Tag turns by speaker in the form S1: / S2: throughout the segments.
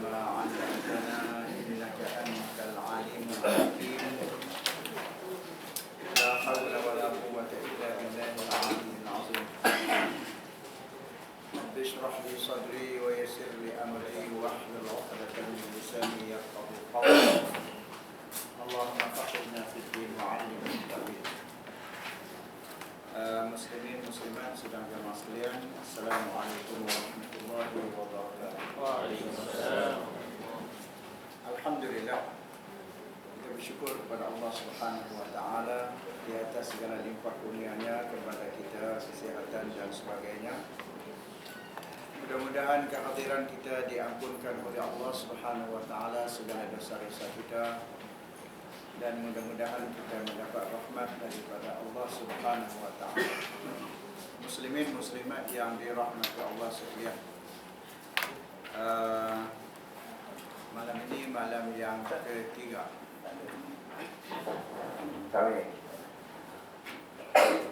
S1: ما علمتنا إنك أنت العليم الحكيم. لا حول ولا قوة إلا بالله العلي العظيم. رب اشرح لي صدري ويسر لي أمري واحلل عقدة من لساني يفقهوا قولي. اللهم فقهنا في الدين وعلمنا التأويل. Muslimin muslimat sedang jemaah sekalian, Assalamualaikum warahmatullahi wabarakatuh.
S2: Waalaikumsalam.
S1: Alhamdulillah, kita bersyukur kepada Allah Subhanahu wa taala di atas segala limpah kurnia-Nya kepada kita, kesehatan dan sebagainya. Mudah-mudahan kehadiran kita diampunkan oleh Allah Subhanahu wa taala segala dosa-dosa kita, dan mudah-mudahan kita mendapat rahmat daripada Allah Subhanahu wa taala. Muslimin muslimat yang dirahmati Allah sekalian, malam ini malam yang ketiga.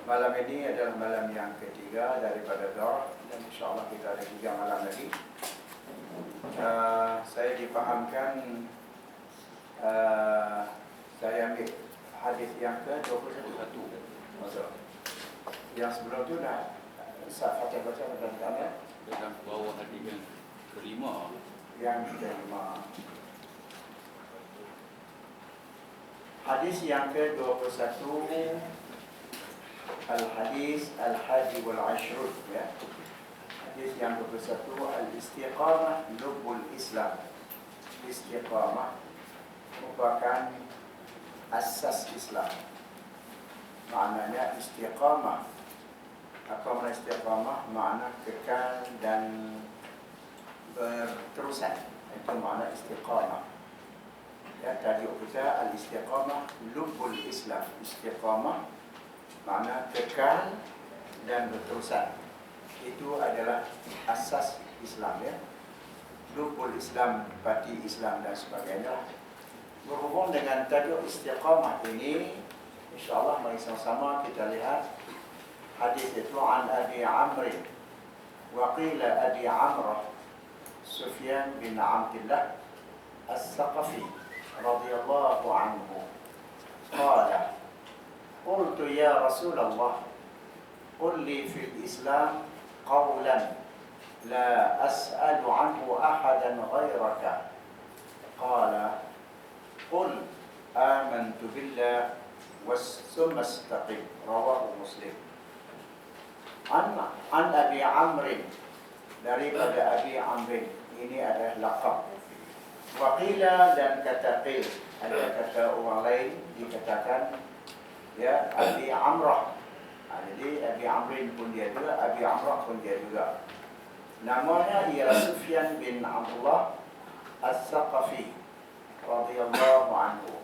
S1: Malam ini adalah malam yang ketiga daripada Dor, dan insyaAllah kita ada 3 malam lagi. Saya difahamkan saya ambil hadis yang ke-21. Yang sebelum tu dah Ustaz Fatih baca dalam
S2: bawah hadis yang kelima.
S1: Yang kelima. Hadis yang ke-21, Al-Hadis Al-Hadi wal-Ashrud, ya. Hadis yang ke-21, Al-Istiqamah Lubbul Islam. Istiqamah merupakan asas Islam. Maknanya istiqamah. Apa makna istiqamah? Makna kekal dan berterusan. Itu makna istiqamah. Ya, tajuk kita al-istiqamah lubbul Islam. Istiqamah makna kekal dan berterusan. Itu adalah asas Islam, ya. Lubbul Islam, pati Islam dan sebagainya. Berhubung dengan tajuk istiqamah ini, insyaAllah mari sama-sama kita lihat hadis itu. An Abi Amr wa qila Abi Amr Sufyan bin Abdullah As-Saqafi radhiyallahu anhu qala qultu ya Rasulullah qul li fil Islam qawlan la as'alu anhu ahadan ghayraka qala qul amantu billah summa istaqim. Rawahu Muslim. An Abi Amr, daripada Abi Amr, ini adalah laqab. Waqila, dan kata qil, ada kata orang lain dikatakan ya Abi Amrah. Jadi Abi Amr pun dia juga, Abi Amrah pun dia juga. Namanya ialah Sufyan bin Abdullah As-Saqafi radhiyallahu anhu.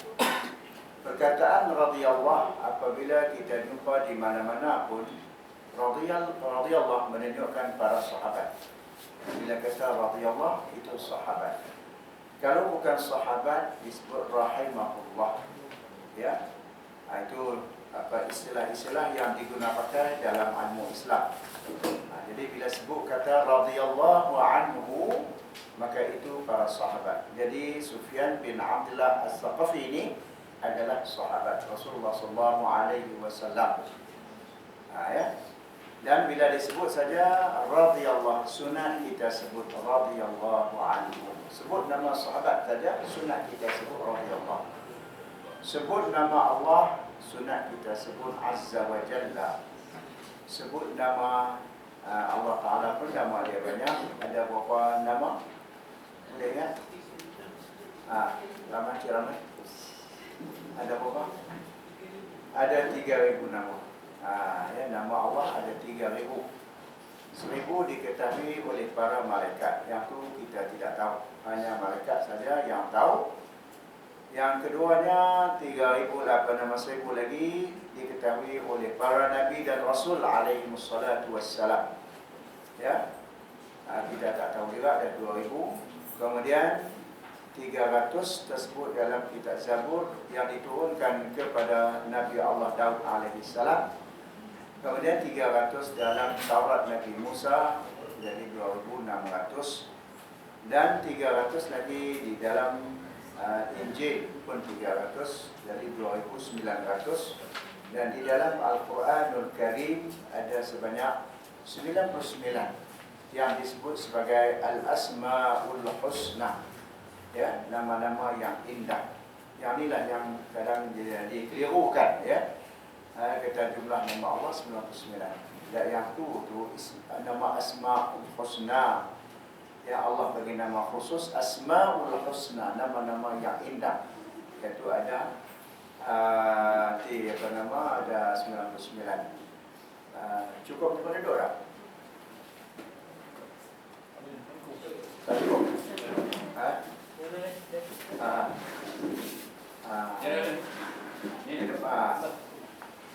S1: Perkataan radhiyallahu apabila kita jumpa di mana-mana pun, radhiyallahu menunjukkan para sahabat. Bila kata radhiyallahu itu sahabat. Kalau bukan sahabat disebut rahimahullah. Ya. Itu apa istilah-istilah yang digunakan dalam ilmu Islam. Jadi bila sebut kata radhiyallahu anhu, maka itu para sahabat. Jadi Sufyan bin Abdullah As-Saqafi ini adalah sahabat Rasulullah sallallahu alaihi wasallam. Ya. Dan bila disebut saja radhiyallahu, sunat kita sebut radhiyallahu anhu. Sebut nama sahabat saja, sunat kita sebut radhiyallahu. Sebut nama Allah, sunat kita sebut azza wa jalla. Sebut nama Allah Ta'ala pun nama dia banyak. Ada berapa nama? Boleh ingat? Ramai ceramah. Ada berapa? Ada 3,000 nama. Ya, nama Allah ada 3,000. 1,000 diketahui oleh para malaikat. Yang tu kita tidak tahu. Hanya malaikat saja yang tahu. Yang keduanya 3,000 nama 1,000 lagi diketahui oleh para Nabi dan Rasul alaihi wassalatu wassalam. Ya, kita tak tahu juga, ada 2,000. Kemudian 300 tersebut dalam kitab Zabur yang diturunkan kepada Nabi Allah Daud alaihi salam. Kemudian 300 dalam Taurat Nabi Musa, jadi 2,600. Dan 300 lagi di dalam Injil pun 300, jadi 2.900. Dan di dalam Al-Quranul Karim ada sebanyak 99 yang disebut sebagai Al-Asma'ul Husna, ya, nama-nama yang indah. Yang inilah yang kadang dikelirukan, ya. Kata jumlah nama Allah 99. Dan yang tu nama Asma'ul Husna. Ya, Allah bagi nama khusus Asma'ul Husna, nama-nama yang indah. Iaitu ada ada 99. Cukup daripada dua orang. Cukup.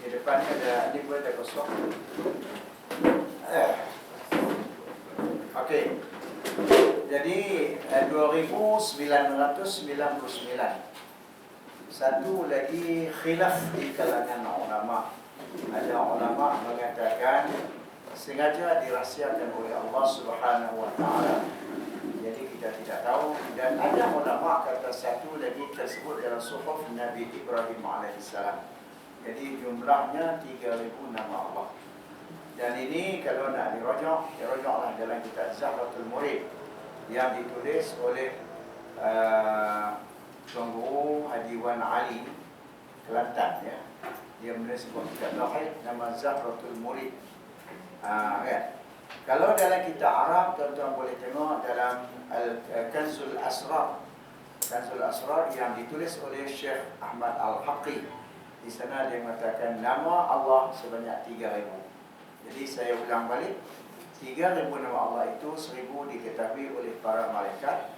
S1: Di depan ni ada, ni pun ada kosong. Okey. Jadi 2.999. Satu lagi khilaf di kalangan ulama. Ada ulama mengatakan sengaja dirahsiakan oleh Allah Subhanahu wa taala. Jadi kita tidak tahu. Dan ada ulama kata satu lagi tersebut dalam suhuf Nabi Ibrahim alaihissalam. Jadi jumlahnya 3.000 nama Allah. Dan ini kalau nak dirajuklah dalam kitab Zahratul Murid yang ditulis oleh Tuan Guru Haji Wan Ali Kelantan, ya. Dia menulis sebuah kitab lahir nama Zahratul Murid. Kan? Kalau dalam kitab Arab, tuan-tuan boleh tengok dalam Kanzul Asrar. Kanzul Asrar yang ditulis oleh Syekh Ahmad Al-Haqi. Di sana dia mengatakan nama Allah sebanyak 3.000. Jadi saya ulang balik, 3.000 nama Allah itu 1.000 diketahui oleh para malaikat,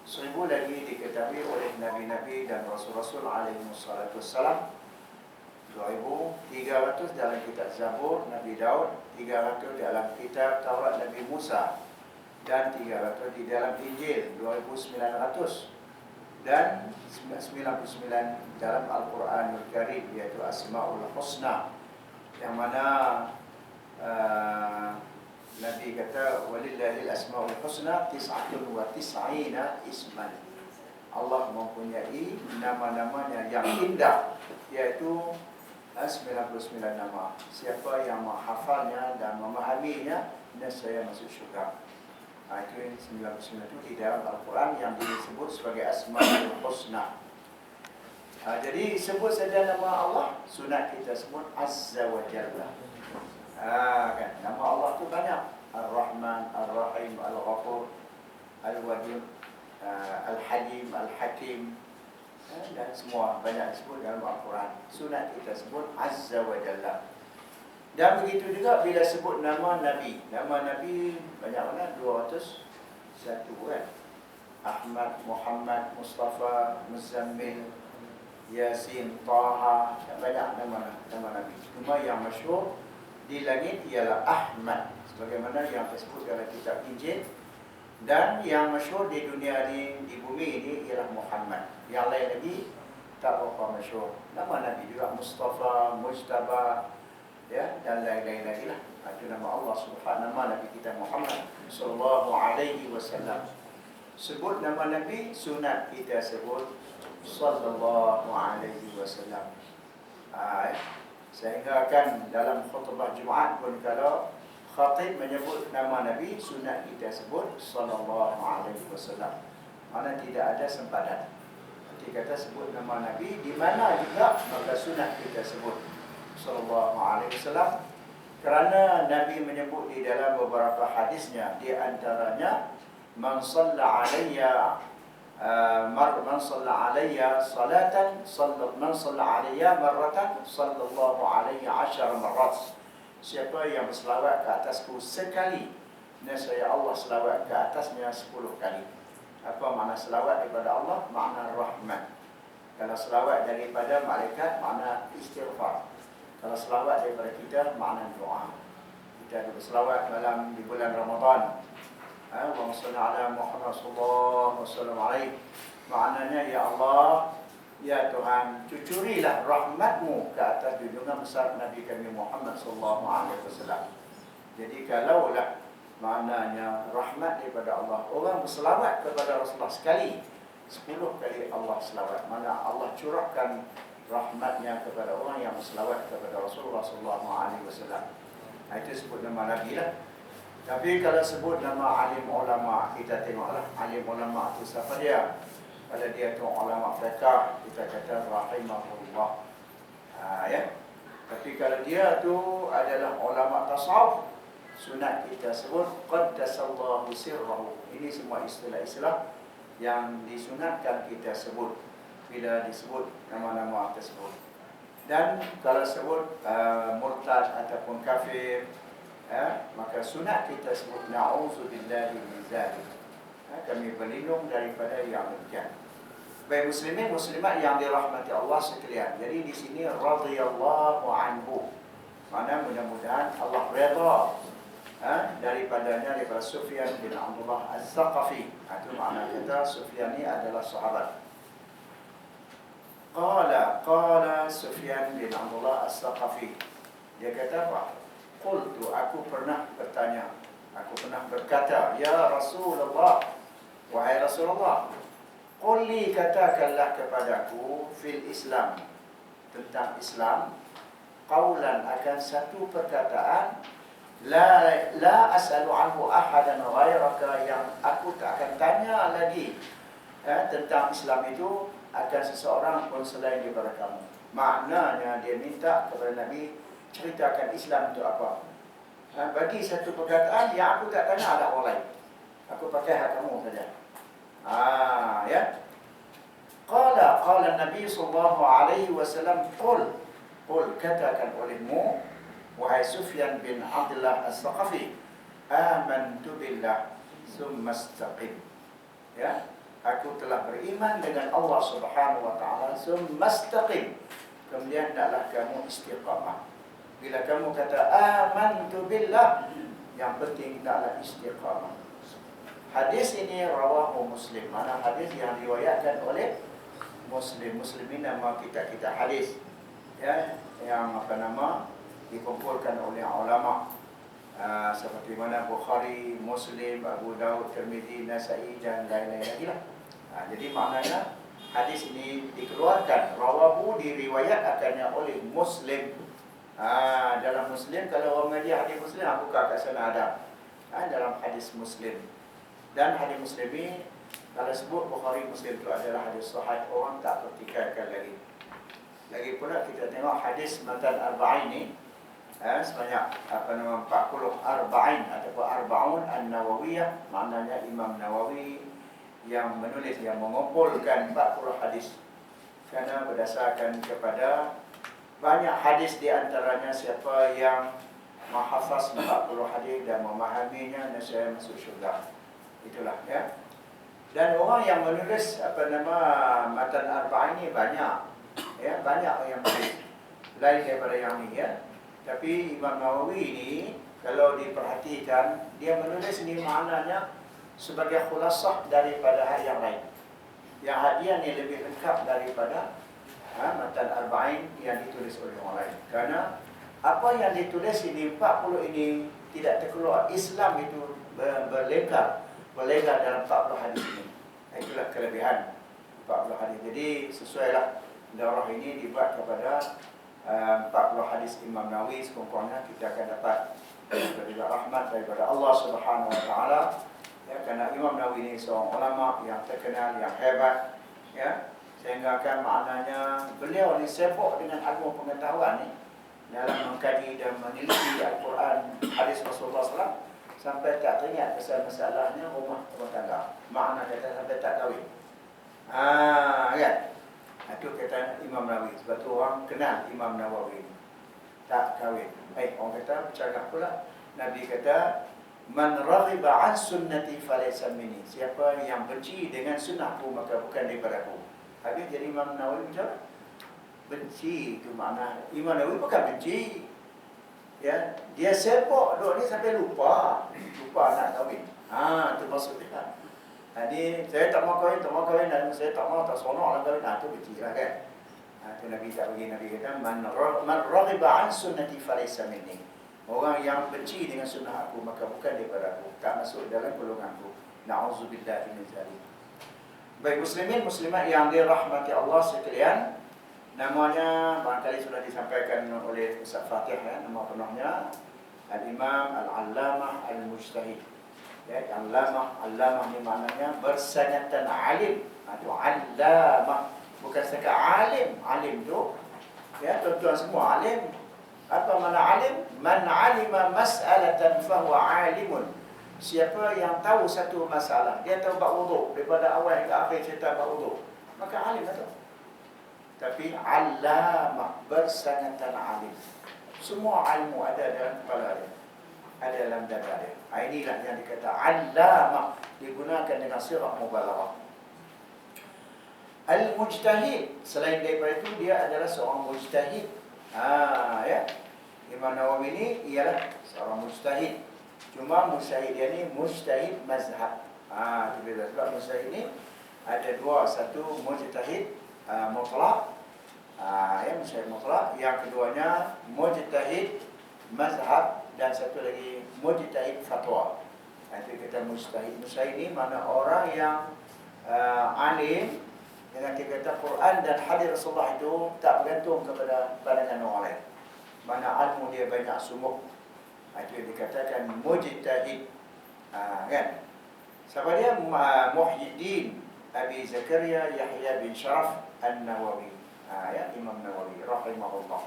S1: 1.000 lagi diketahui oleh Nabi-Nabi dan Rasul-Rasul alaihi wassalatu wassalam, 2.300 dalam kitab Zabur Nabi Daud, 300 dalam kitab Taurat Nabi Musa, dan 300 di dalam Injil, 2.900, dan 99 dalam Al-Quranul Karim, yaitu Asma'ul Husna, yang mana Nabi kata walillahil asma'ul husna 99 isman. Allah mempunyai nama-namanya yang indah, iaitu 99 nama. Siapa yang menghafalnya dan memahaminya, nescaya masuk syurga. Itu 99 itu di dalam Al-Quran yang disebut sebagai Asma'ul Husna. Jadi sebut saja nama Allah, sunat kita sebut Azza wa Jalla. Kan? Nama Allah tu banyak. Ar-Rahman, Ar-Rahim, Al-Ghafur, Al-Wadud, Al-Halim, Al-Hakim, dan semua banyak disebut dalam Al-Quran. Sunat kita sebut Azza wa Jalla. Dan begitu juga bila sebut nama Nabi. Nama Nabi banyak mana? 201 kan? Ahmad, Muhammad, Mustafa, Muzammil, Yasin, Taha, banyak nama Nabi. Cuma yang masyhur di langit ialah Ahmad, sebagaimana yang tersebut dalam kitab Injil. Dan yang masyhur di dunia ini, di bumi ini ialah Muhammad. Yang lain lagi tak berapa masyhur. Nama Nabi juga Mustafa, Mujtaba, ya, dan lain-lain lagi lah. Itu nama Allah Subhanahu wa Nabi kita Muhammad sallallahu alaihi wasallam. Sebut nama Nabi, sunat kita sebut sallallahu alaihi wasallam. Sehingga kan dalam khutbah Jumaat pun kalau khatib menyebut nama Nabi, sunat kita sebut sallallahu alaihi wasallam. Mana tidak ada sempadan. Nanti kata sebut nama Nabi di mana juga, maka sunat kita sebut sallallahu alaihi wasallam. Kerana Nabi menyebut di dalam beberapa hadisnya, di antaranya man shalla alayya man shalla alayya salatan man shalla alayya marratan sallallahu alayhi 10 marrat. Siapa yang berselawat ke atasku sekali, nescaya Allah selawat ke atasnya 10 kali. Apa makna selawat daripada Allah? Makna rahmat. Kalau selawat daripada malaikat, makna istighfar. Kalau selawat daripada kita, makna doa. Kita ada berselawat dalam di bulan Ramadan. Allahumma salli ala Muhammad sallallahu alaihi. Maknanya, ya Allah, ya Tuhan, cucurilah rahmatmu ke atas junjungan besar Nabi kami Muhammad sallallahu alaihi wasallam. Jadi kalaulah maknanya rahmat daripada Allah. Orang berselawat kepada Rasulullah sekali, 10 kali Allah selawat. Mana Allah curahkan rahmatnya kepada orang yang berselawat kepada Rasulullah SAW. Itu sebut nama Nabi lah. Tapi kalau sebut nama alim ulama, kita tengoklah alim ulama itu siapa dia. Kalau dia tu ulama fiqh, kita kata rahimahullah. Ya. Tapi kalau dia tu adalah ulama tasawuf, sunat kita sebut qaddasallahu sirrahu. Ini semua istilah-istilah yang disunatkan kita sebut bila disebut nama-nama tersebut. Dan kalau sebut murtad ataupun kafir, maka sunat kita sebut na'udzubillahi min dzalik. Kami berlindung daripada yang demikian. Baik muslimin muslimat yang dirahmati Allah sekalian. Jadi di sini radhiyallahu anhu. Mana mudah-mudahan Allah redha daripadanya, daripada Sufyan bin Abdullah Az-Zaqafi. Itu makna kata Sufyan ini adalah sahabat. Qala Sufyan bin Abdullah Az-Zaqafi. Dia kata apa? Qultu, aku pernah bertanya, aku pernah berkata, ya Rasulullah, wahai Rasulullah, qulli, katakanlah kepadaku fil Islam, tentang Islam, qaulan, akan satu perkataan, la as'alu anhu ahadan ghairaka, yang aku tak akan tanya lagi tentang Islam itu akan seseorang pun selain daripada kamu. Maknanya dia minta kepada Nabi ceritakan Islam itu apa. Bagi satu perkataan yang aku tak tanya ada orang lain, aku pakai hak kamu saja. Ya. Qala Nabi sallallahu alaihi wasallam, qul, katakan olehmu wahai Sufyan bin Abdullah Az-Zaqafi, amantu billah summa istaqim. Ya, aku telah beriman dengan Allah Subhanahu wa taala, summa istaqim, kemudian hendaklah kamu istiqamah. Bila kamu kata amantu billah, yang penting hendaklah istiqamah. Hadis ini rawahu Muslim, mana hadis yang diriwayatkan oleh Muslim. Muslim ini nama kita hadis, ya, yang apa nama, dikumpulkan oleh ulama seperti mana Bukhari, Muslim, Abu Daud, Tirmizi, Nasa'i dan lain-lain lagi lah. Jadi maknanya hadis ini dikeluarkan, rawahu, diriwayatkannya oleh Muslim. Dalam Muslim, kalau orang mengaji hadis Muslim, buka kat sana ada dalam hadis Muslim. Dan hadis Muslim ini, kalau sebut Bukhari, Muslim itu adalah hadis sahih, orang tak pertikaikan lagi. Lagi pula kita tengok hadis matan arba'in ini, sebanyak 40 arba'in ataupun arba'un an-Nawawiyah, maknanya Imam Nawawi yang menulis, yang mengumpulkan 40 hadis. Kerana berdasarkan kepada banyak hadis, di antaranya siapa yang menghafaz 40 hadis dan memahaminya, nescaya masuk syurga. Itulah, ya. Dan orang yang menulis matan arba'in ini banyak, ya, banyak yang menulis lain daripada yang ni, ya. Tapi Imam Nawawi ini kalau diperhatikan, dia menulis ini maknanya sebagai khulasah daripada hal yang lain. Yang hadiah ni lebih lengkap daripada matan arba'in yang ditulis oleh orang lain. Kerana apa yang ditulis ini 40 ini tidak terkeluar. Islam itu berlegar dalam 40 hadis ini. Itulah kelebihan 40 hadis. Jadi sesuailah daurah ini dibuat kepada 40 hadis Imam Nawawi. Sekurang-kurangnya kita akan dapat rahmat daripada Allah Subhanahu wa taala. Ya, kerana Imam Nawawi ini seorang ulama yang terkenal, yang hebat, ya. Sehingga kan maknanya beliau ni sibuk dengan ilmu pengetahuan ni dalam mengkaji dan meneliti Al-Quran, hadis Rasulullah SAW, sampai tak teringat pasal masalahnya rumah tangga. Makna kata sampai tak kahwin. Kan? Itu kata Imam Nawawi. Sebab tu orang kenal Imam Nawawi, tak kahwin. Orang kata bercakap pula, Nabi kata, man raghiba an sunnati falaysa minni. Siapa yang benci dengan sunnahku, maka bukan daripada aku. Habis jadi Imam Nawawi macam benci itu makna. Imam Nawawi bukan benci, ya, dia sibuk duk ni sampai lupa nak kahwin. Itu maksud dia. Jadi saya tak mau kahwin, dan saya tak seronok nak kahwin. Itu benci lah, kan. Itu Nabi tak bagi. Nabi kata man raghiba an sunnati falaysa minni. Orang yang benci dengan sunnah aku, maka bukan daripada aku, tak masuk dalam golonganku. Na'udzubillahi min dzalik. Baik muslimin muslimat yang dirahmati Allah sekalian, namanya barangkali sudah disampaikan oleh Ustaz Fatih ya, nama penuhnya Al-Imam Al-Allamah Al-Mujtahid. Ya, Allamah ni maknanya bersanatan alim. Itu allamah, bukan sekadar alim. Alim tu ya, tuan-tuan semua alim. Apa makna alim? Man alima mas'alatan fahuwa alimun. Siapa yang tahu satu masalah, dia tahu bab wuduk daripada awal hingga akhir cerita bab wuduk, maka alim itu. Tapi allamah, bersanatan alim. Semua ilmu ada dalam kepala dia, ada dalam dada dia. Inilah yang dikata allamah, digunakan dengan sirah mubalaghah. Al-Mujtahid, selain daripada itu dia adalah seorang mujtahid. Ya, Imam Nawawi ini ialah seorang mujtahid. Cuma mujtahid dia ni mujtahid mazhab. Sebab mujtahid ni ada dua, satu mujtahid mutlak, ya mujtahid mutlak. Yang keduanya mujtahid mazhab, dan satu lagi mujtahid fatwa. Itu kita mujtahid. Mujtahid ni mana orang yang alim dengan kita kata Quran dan hadis Rasulullah itu tak bergantung kepada pandangan orang lain. Mana ilmu dia banyak sumuk, itu yang dikatakan mujtahid. Kan? Siapa dia? Muhyiddin Abi Zakaria Yahya bin Sharaf An-Nawawi. Ya, Imam Nawawi rahimahullah.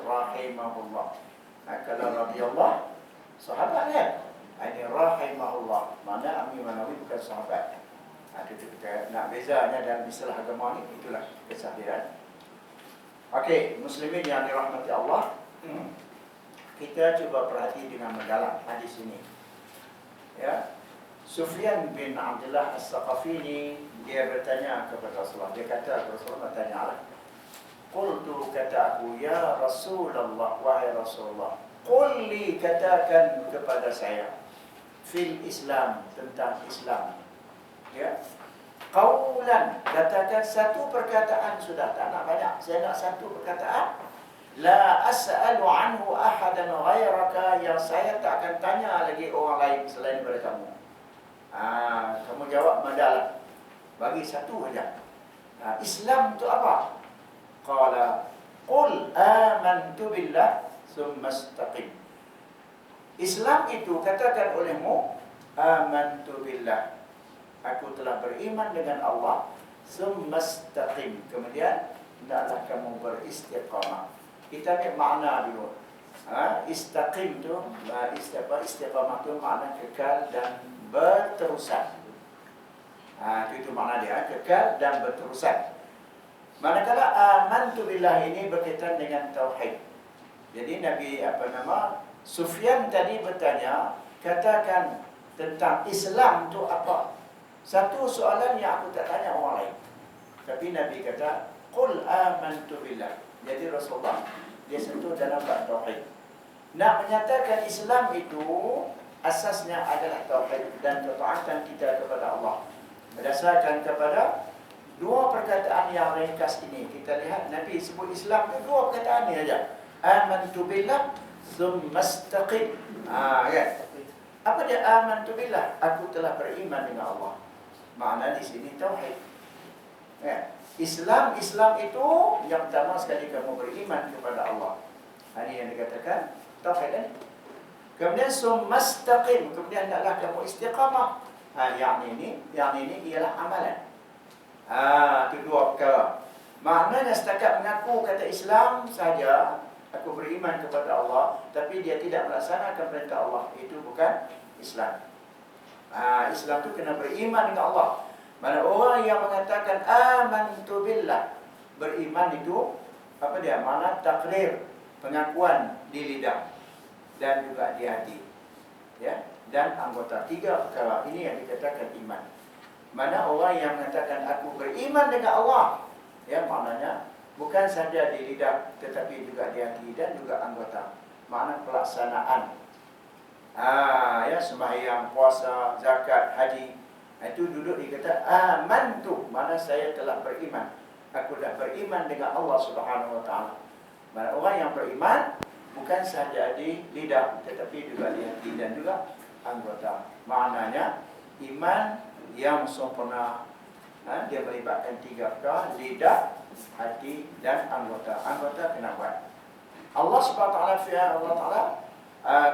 S1: Rahimahullah. Kalau radhiyallahu sahabat kan? Ini rahimahullah. Mana Imam Nawawi bukan sahabat. Itu kita nak bezanya dalam istilah agama ni, itulah kesahdiran. Okey, muslimin yang dirahmati Allah, kita cuba perhati dengan mendalam hadis ini. Ya, Sufyan bin Abdullah As-Saqafi ni, dia bertanya kepada Rasulullah. Dia kata kepada Rasulullah, bertanya lah. Qultu, kata aku, ya Rasulullah, wahai Rasulullah, qul li, katakan kepada saya, fil Islam, tentang Islam. Ya, qaulan, katakan satu perkataan sudah, tak nak banyak. Saya nak satu perkataan. La as'alu anhu ahadan ghairaka, yang saya tak akan tanya lagi orang lain selain daripada kamu. Kamu jawab mendalam. Bagi satu saja. Islam itu apa? Qala qul amantu billah summa istaqim. Islam itu katakan olehmu, amantu billah, aku telah beriman dengan Allah, summa istaqim, kemudian hendaklah kamu beristiqamah. Kita ambil makna dulu. Istaqim tu, istiqamah tu makna kekal dan berterusan. Itu makna dia, kekal dan berterusan. Manakala amantu billah ini berkaitan dengan tauhid. Jadi Nabi Sufyan tadi bertanya, katakan tentang Islam tu apa? Satu soalan yang aku tak tanya orang lain. Tapi Nabi kata, qul amantu billah. Jadi Rasulullah dia sentuh dalam bab tauhid. Nak menyatakan Islam itu asasnya adalah tauhid dan ketaatan kita kepada Allah. Berdasarkan kepada dua perkataan yang ringkas ini, kita lihat Nabi sebut Islam itu dua perkataan ni saja. Amantu billah tsumma istaqim. Kan? Apa dia amantu billah? Aku telah beriman dengan Allah. Makna di sini tauhid. Ya. Islam itu yang pertama sekali kamu beriman kepada Allah. Ini yang dikatakan tauhid ini. Kemudian tsumma istaqim, kemudian hendaklah kamu istiqamah. Yang ini ialah amalan. Itu dua perkara. Maknanya setakat mengaku kata Islam saja, aku beriman kepada Allah, tapi dia tidak melaksanakan perintah Allah, itu bukan Islam. Islam itu kena beriman dengan Allah. Mana orang yang mengatakan amantu billah, beriman itu apa dia? Makna takrir, pengakuan di lidah dan juga di hati. Ya, dan anggota. Tiga perkara ini yang dikatakan iman. Mana orang yang mengatakan aku beriman dengan Allah, ya maknanya bukan saja di lidah tetapi juga di hati dan juga anggota. Makna pelaksanaan. Ya, sembahyang, puasa, zakat, haji. Itu duduk dikata amantu, mana saya telah beriman. Aku dah beriman dengan Allah Subhanahu wa taala. Mana orang yang beriman bukan bukan sahaja di lidah, tetapi juga di hati dan juga anggota. Maknanya iman yang sempurna, dia melibatkan 3 perkara: lidah, hati dan anggota. Anggota kena buat. Allah Subhanahu wa taala firman Allah Taala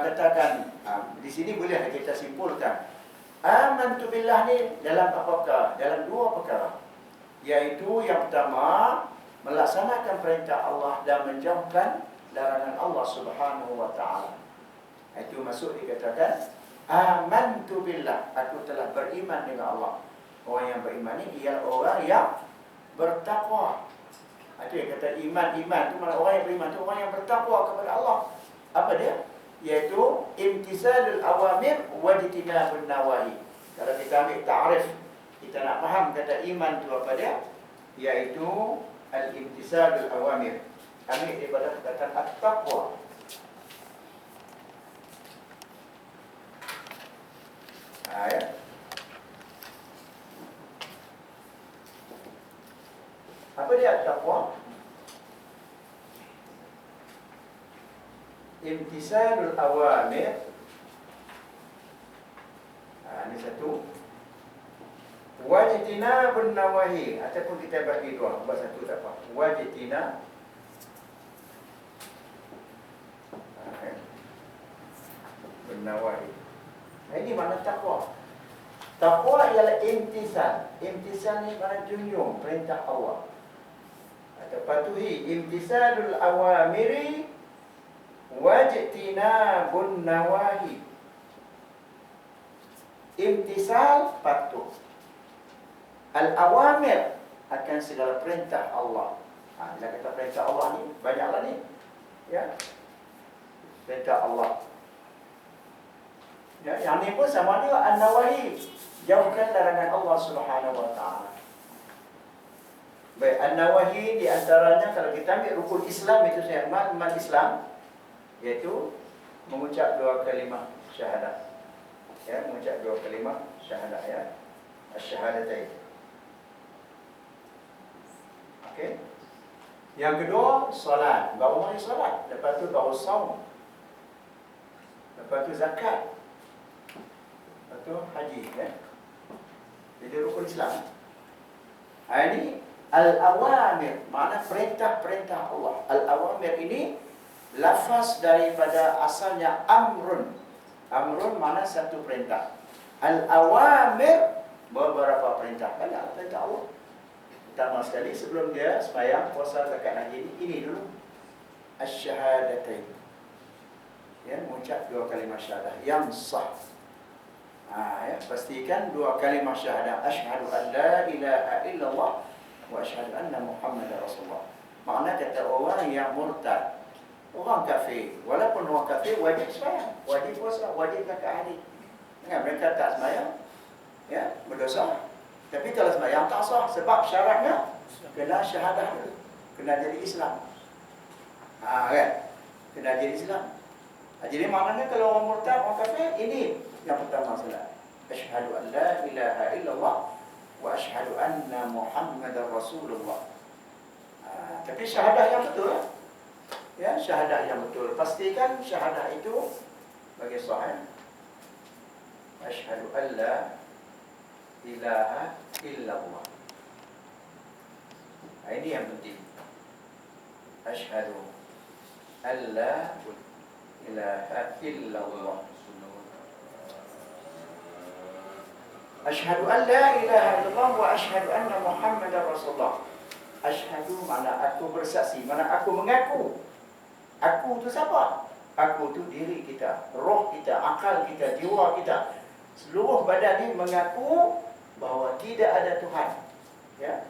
S1: katakan di sini boleh kita simpulkan amantu billah ni dalam apa perkara? Dalam 2 perkara. Iaitu yang pertama, melaksanakan perintah Allah dan menjauhkan larangan Allah Subhanahu wa taala. Itu masuk dikatakan amantu billah, aku telah beriman dengan Allah. Orang yang beriman ni ialah orang yang bertakwa. Itu yang kata iman tu mana orang yang beriman tu orang yang bertakwa kepada Allah. Apa dia? Iaitu imtisalul awamir wa ijtinabun nawahi. Kalau kita ambil ta'rif, kita nak faham kata iman tu apa dia? Iaitu al-imtisalul awamir. Ambil daripada perkataan at-taqwa. Ya. Apa dia at-taqwa? Imtisalul awamir. Ini satu. Wajtinabun nawahi, ataupun kita bagi 2, buat satu tak apa. Wajtinabun nawahi. Ini makna takwa. Takwa ialah imtisal. Imtisal ni makna junjung perintah Allah. Atau patuhi imtisalul awamiri wajtinabun nawahi. Imtisal patuh. Al-awamir akan segala perintah Allah. Bila kata perintah Allah ni banyaklah ni. Ya. Perintah Allah. Ya, yang ni pun sama juga an-nawahi, jauhkan larangan Allah Subhanahu wa taala. Baik, an-nawahi di antaranya kalau kita ambil rukun Islam itu saya iman Islam, iaitu mengucap 2 kalimah syahadat. Ya, mengucap 2 kalimah syahadat ya. Asyhadatain. Okey. Yang kedua, solat. Baru mari solat, lepas tu baru saum. Lepas tu zakat. Lepas tu haji ya. Jadi rukun Islam. Ini al-awamir, makna perintah-perintah Allah. Al-awamir ini lafaz daripada asalnya amrun. Amrun makna satu perintah. Al-awamir beberapa perintah. Banyak perintah Allah. Pertama sekali sebelum dia sembahyang, puasa, zakat, haji ini dulu asyhadatain. Ya, mengucap 2 kalimah syahadah yang sah. Ya, pastikan 2 kalimah syahadah. Asyhadu an la ilaha illallah wa asyhadu anna Muhammadar Rasulullah. Makna kata orang yang murtad, orang kafir, walaupun orang kafir wajib sembahyang, wajib puasa, wajib zakat, haji. Mereka tak sembahyang, ya, berdosa. Tapi kalau sembahyang tak sah, sebab syaratnya kena syahadah dulu, kena jadi Islam. Kan? Kena jadi Islam. Jadi maknanya kalau orang murtad, orang kafir, ini yang pertama salat. Asyhadu an la ilaha illallah wa asyhadu anna Muhammadar Rasulullah. Tapi syahadah yang betul, ya, syahadah yang betul. Pastikan syahadah itu bagi sahih. Asyhadu an la ilaha illallah. Ini yang penting. Asyhadu an la ilaha illallah. Asyhadu an la ilaha illallah wa asyhadu anna Muhammadar Rasulullah. Asyhadu makna aku bersaksi, makna aku mengaku. Aku tu siapa? Aku tu diri kita, roh kita, akal kita, jiwa kita. Seluruh badan ini mengaku bahawa tidak ada Tuhan. Ya.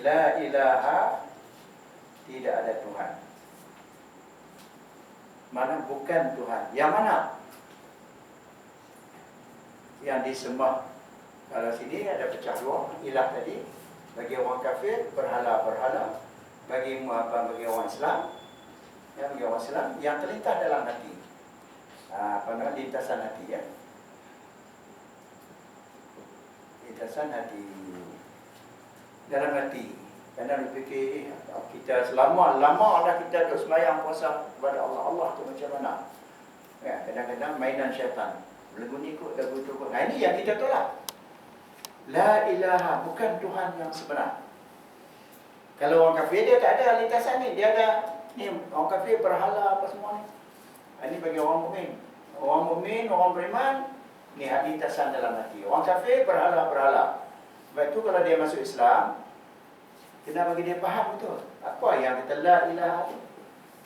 S1: La ilaha, tidak ada Tuhan. Mana bukan Tuhan. Yang mana? Yang disembah. Kalau sini ada pecah 2, ilah tadi. Bagi orang kafir, berhala-berhala. Bagi orang Islam, ya, bagi orang Islam yang terlintas dalam hati. Lintasan hati ya. Lintasan hati. Dalam hati. Jangan fikir kita lama dah kita duduk sembahyang puasa kepada Allah. Allah tu macam mana? Ya, kadang-kadang mainan syaitan. Lagu ni ikut, lagu tu ikut. Nah, ini yang kita tolak. La ilaha, bukan Tuhan yang sebenar. Kalau orang kafir dia tak ada lintasan ni, dia ada ni orang kafir berhala apa semua ni. Ini bagi orang mukmin. Orang mukmin, orang beriman, ni lintasan dalam hati. Orang kafir berhala-berhala. Sebab itu kalau dia masuk Islam, kena bagi dia faham betul. Apa yang kita la ilaha itu?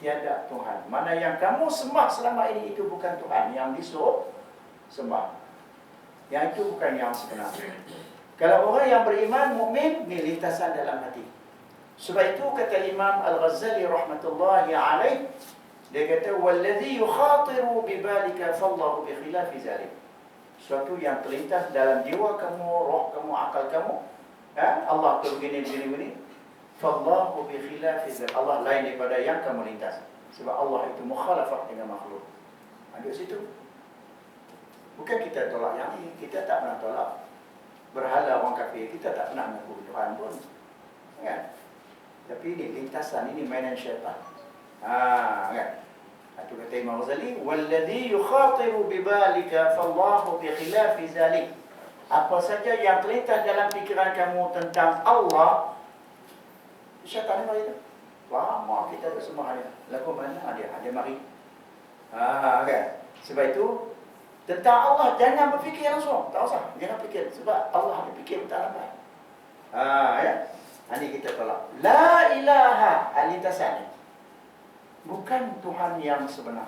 S1: Tiada Tuhan. Mana yang kamu sembah selama ini itu bukan Tuhan yang disuruh sembah. Yang itu bukan yang sebenar. Kalau orang yang beriman, mukmin, ni lintasan dalam hati. Sebab itu kata Imam Al-Ghazali rahmatullahi alaih, dia kata wallazi yukhatiru bibalika fallahu bi khilafi zalik. Suatu yang terlintas dalam jiwa kamu, roh kamu, akal kamu, Allah tu begini. Fallahu bi khilafi zalik. Allah lain daripada yang kamu lintas. Sebab Allah itu mukhalafah dengan makhluk. Ada situ. Bukan kita tolak yang ini, kita tak pernah tolak berhala orang kafir, kita tak pernah mengaku Tuhan pun. Kan? Tapi ini lintasan, ini mainan syaitan. Kan? Itu kata Imam Ghazali, "Walladhi yukhatiru bibalika fallahu bi khilafi zalik." Apa saja yang terlintas dalam fikiran kamu tentang Allah, syaitan mari tu. Lama kita tak semua ada. Lagu mana dia mari. Kan? Sebab itu tentang Allah jangan berfikir langsung, tak usah, jangan fikir sebab Allah ada fikir betul apa. Ya. Ini kita tolak. La ilaha alintasan. Bukan Tuhan yang sebenar.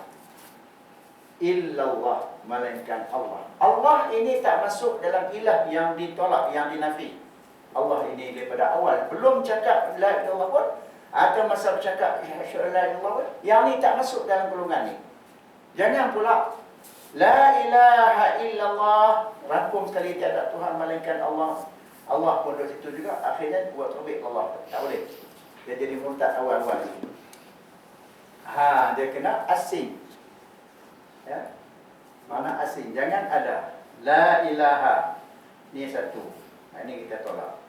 S1: Illallah, melainkan Allah. Allah ini tak masuk dalam ilah yang ditolak, yang dinafi. Allah ini daripada awal belum cakap la ilallah pun, atau masa bercakap la ilallah pun, yang ni tak masuk dalam golongan ni. Jangan pula la ilaha illallah, rangkum sekali tiada Tuhan melainkan Allah. Allah pun di situ juga, akhirnya buat tauhid Allah. Tak boleh. Dia jadi murtad awal-awal. Dia kena asing. Ya. Mana asing? Jangan ada. La ilaha. Ni satu. Ini kita tolak.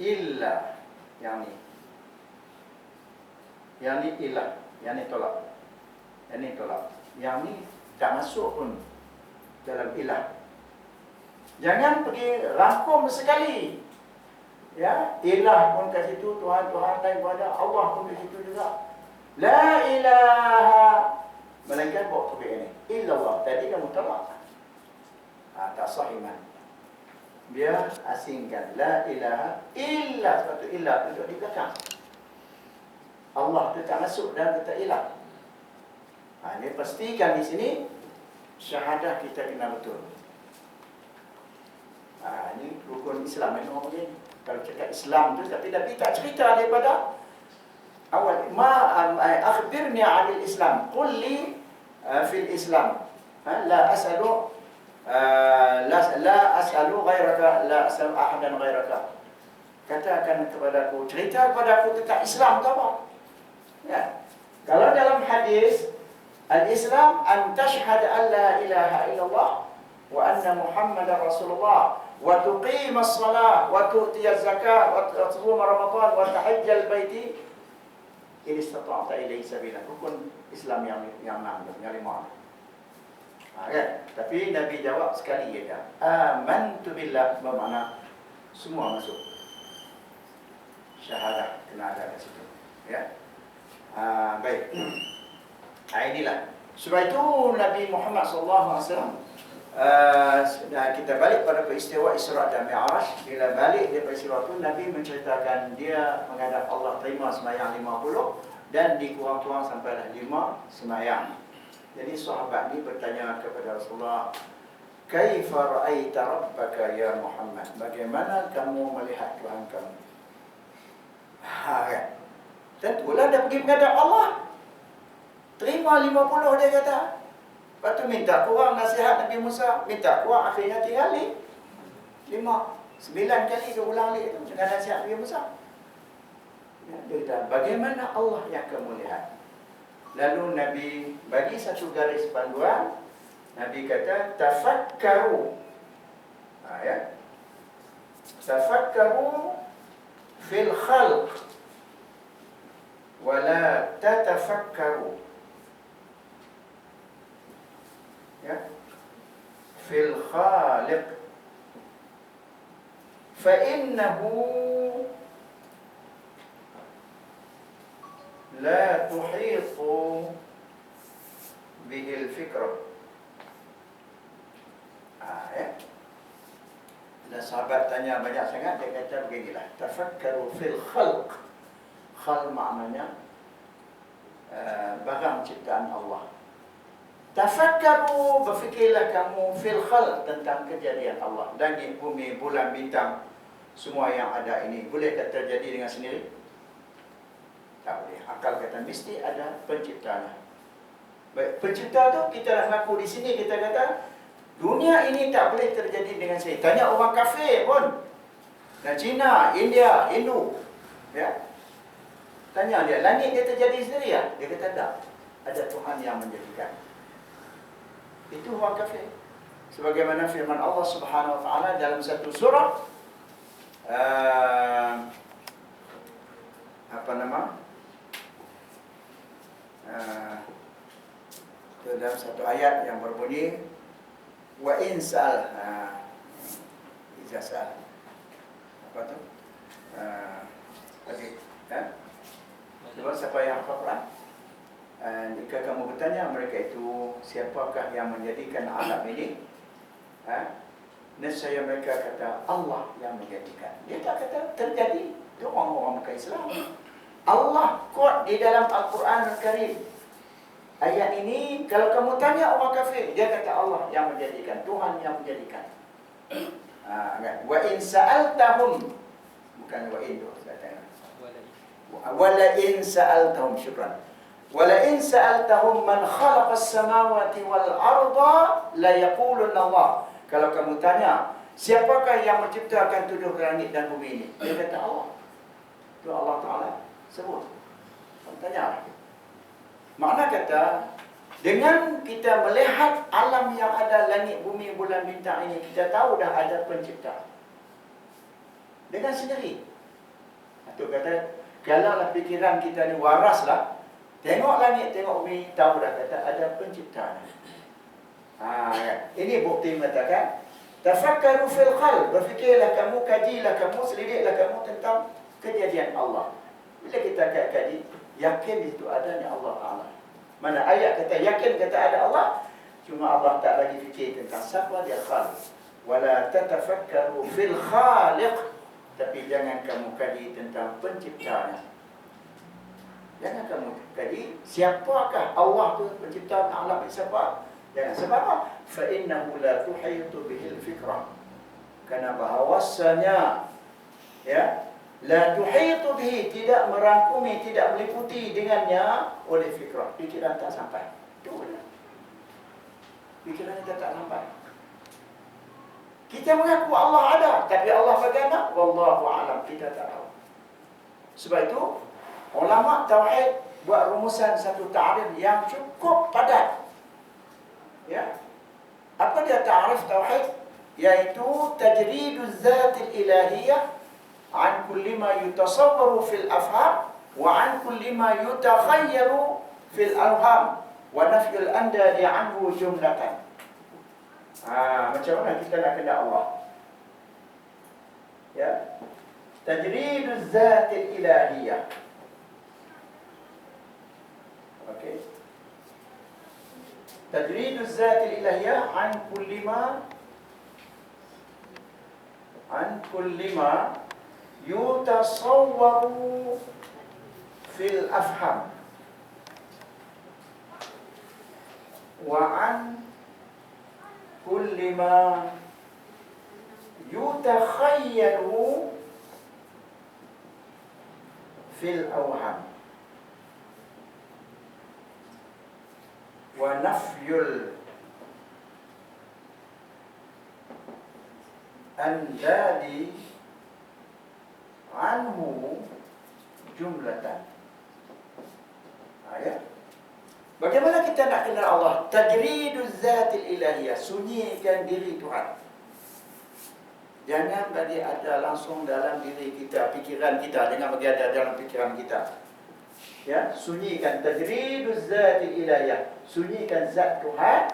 S1: Illa. Yang ni. Yang ni ilah. Yang ni tolak. Yang ni tolak. Yang ni tak masuk pun dalam ilah. Jangan pergi rangkum sekali. Ya, ilah pun kat situ, Tuhan-Tuhan lain pada Allah pun di situ juga. La ilaha, melainkan bawa topik ini. Illallah, tadi kamu tolak. Tak sah iman. Biar asingkan la ilaha illa, sebab tu illa duduk di belakang. Allah tu tak masuk dalam kata ilah. Dia pastikan di sini syahadah kita kena betul. Ini rukun Islam ini orang begini. Kalau cakap Islam tu tapi tak cerita daripada awal. Akhbirni 'anil Islam. Qul li fil Islam. La as'alu ghairaka, la as'alu ahadan ghairaka. Katakan kepadaku, cerita kepadaku tentang Islam tu apa? Ya. Kalau dalam hadis al-Islam an tashhad an la ilaha illallah wa anna Muhammadar Rasulullah wa tuqima as-salah wa tu'ti az-zakah wa tasuma Ramadan wa tahajjal baiti in istata'ta ilaihi sabila. Rukun Islam yang 6, yang 5. Kan? Tapi Nabi jawab sekali saja. Amantu billah, bermakna semua masuk. Syahadah kena ada di situ. Ya. Baik. Inilah. Sebab itu Nabi Muhammad SAW, kita balik pada peristiwa Isra' dan Mi'raj. Bila balik dari peristiwa itu, Nabi menceritakan dia menghadap Allah terima sembahyang 50 dan dikurang-kurang sampailah 5 sembahyang. Jadi sahabat ni bertanya kepada Rasulullah, "Kaifa ra'aita rabbaka ya Muhammad?" Bagaimana kamu melihat Tuhan kamu? Kan? Tentulah dia pergi menghadap Allah. Terima 50 dia kata. Lepas tu minta kurang nasihat Nabi Musa, minta kurang, akhirnya tinggal 5. 9 kali dia ulang lagi tu dengan nasihat Nabi Musa. Dia kata, bagaimana Allah yang kamu lihat? Lalu Nabi bagi satu garis panduan. Nabi kata, tafakkaru. Ya. Tafakkaru fil khalq wa la tatafakkaru. Ya, fil khaliq fa innahu la tuhitu bihil fikrah. Ya. Dan sahabat tanya banyak sangat, dia kata beginilah, tafakkaru fil khalq. Khalq maknanya barang ciptaan Allah. Tafakkaru, berfikirlah kamu fil khalq, tentang kejadian Allah. Langit, bumi, bulan, bintang, semua yang ada ini, bolehkah terjadi dengan sendiri? Tak boleh. Akal kata mesti ada penciptanya. Baik, pencipta tu kita dah mengaku di sini, kita kata dunia ini tak boleh terjadi dengan sendiri. Tanya orang kafir pun, dan Cina, India, Hindu, ya, tanya dia, langit dia terjadi sendiri ya? Dia kata tak, ada Tuhan yang menjadikan. Itu orang kafir. Sebagaimana firman Allah Subhanahu wa taala dalam satu surah, apa nama? Dalam satu ayat yang berbunyi wa in sa'al, ijazah apa tu? Lagi, sebab siapa yang hafal Quran? Jika kamu bertanya mereka itu siapakah yang menjadikan alam ini? Nescaya mereka kata Allah yang menjadikan. Dia tak kata terjadi. Itu orang-orang Mekah Islam. Allah quote di dalam Al-Quran Al-Karim. Ayat ini kalau kamu tanya orang kafir, dia kata Allah yang menjadikan, Tuhan yang menjadikan. Kan? Wa in sa'altahum, bukan wa in tu, saya tengok. Wala in sa'altahum, syukran. Wala in sa'altahum man khalaqa as-samawati wal arda la yaqulunna Allah. Kalau kamu tanya, siapakah yang menciptakan tujuh langit dan bumi ini? Dia kata Allah. Itu Allah Ta'ala sebut. Kamu tanya. Makna kata, dengan kita melihat alam yang ada, langit, bumi, bulan, bintang ini, kita tahu dah ada pencipta. Dengan sendiri. Itu kata, kalaulah fikiran kita ni waraslah, tengok langit, tengok bumi, tahu dah kata ada pencipta. Ini bukti mengatakan, tafakkaru fil khalq, berfikirlah kamu, kajilah kamu, selidiklah kamu tentang kejadian Allah. Bila kita kaji, yakin itu adanya Allah Ta'ala. Mana ayat kata yakin kata ada Allah, cuma Allah tak lagi fikir tentang siapa dia khaliq. Wala tatafakkaru fil khaliq, tapi jangan kamu kaji tentang penciptanya. Jangan kamu kaji siapakah Allah tu pencipta alam ini, siapa? Jangan. Sebab apa? Fa innahu la tuhitu bihil fikrah. Karena bahawasanya ya, la tuhitu bihi, tidak merangkumi, tidak meliputi dengannya oleh fikrah. Fikiran tak sampai. Itu benar. Fikiran kita tak sampai. Kita mengaku Allah ada, tapi Allah bagaimana? Wallahu a'lam, kita tak tahu. Sebab itu ulama tauhid buat rumusan satu ta'rif yang cukup padat. Ya. Apa dia ta'rif tauhid? Yaitu tajriduz zatil ilahiyah an kulli ma yutasawwaru fil afham wa an kulli ma yutakhayyalu fil alham wa nafyul andadi anhu jumlatan. Macam mana kita nak kenal Allah? Ya. Tajriduz zatil ilahiyah. Okey. Tajriduz zatil ilahiyah an kulli ma yutasawwaru fil afham wa an kulli ma yutakhayyalu fil awham wa nafyul andadi anhu jumlatan. Ya. Bagaimana kita nak kenal Allah? Tajriduz zatil ilahiyah, sunyikan diri Tuhan. Jangan bagi ada langsung dalam diri kita, pikiran kita. Jangan bagi ada dalam pikiran kita. Ya, sunyikan tajriduz zati ilayah. Sunyikan zat Tuhan,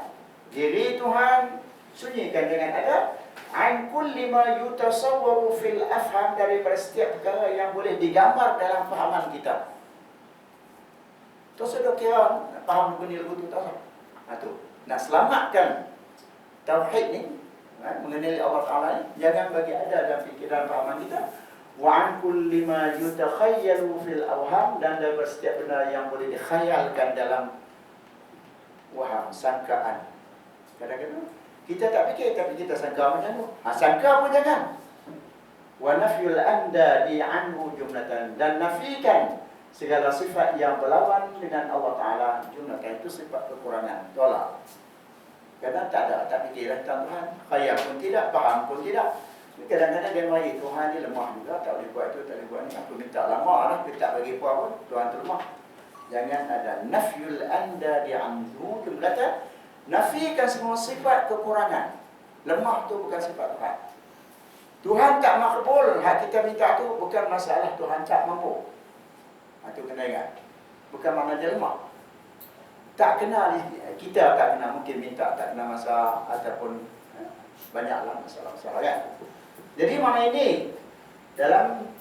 S1: diri Tuhan. Sunyikan dengan ada an kulli ma yutasawwaru fil afham, daripada setiap perkara yang boleh digambar dalam fahaman kita. Terus ada kira faham bunyi lagu tu tak? Tu. Nak selamatkan tauhid ni, mengenali Allah Ta'ala ni, jangan bagi ada dalam fikiran fahaman kita. Wa an kulli ma yutakhayyalu fil awham, dan daripada setiap benda yang boleh dikhayalkan dalam waham, sangkaan. Kadang-kadang kita tak fikir tapi kita sangka macam tu. Sangka pun jangan. Wa nafyul andadi anhu jumlatan, dan nafikan segala sifat yang berlawan dengan Allah Ta'ala jumlatan, itu sifat kekurangan, tolak. Kerana tak fikir tentang Tuhan, khayal pun tidak, faham pun tidak. Kadang-kadang dia mari Tuhan ni lemah juga, tak boleh buat itu, tak boleh buat ni. Aku minta lama lah, dia tak bagi apa pun, Tuhan tu lemah. Jangan ada nafyul andadi anhu jumlatan, nafikan semua sifat kekurangan. Lemah tu bukan sifat Tuhan. Tuhan tak makbul, hak kita minta tu bukan masalah Tuhan tak mampu. Itu kena ingat. Bukan makna dia lemah. Tak kena, kita tak kena mungkin minta, tak kena masalah, ataupun banyaklah masalah-masalah kan. Jadi makna ini dalam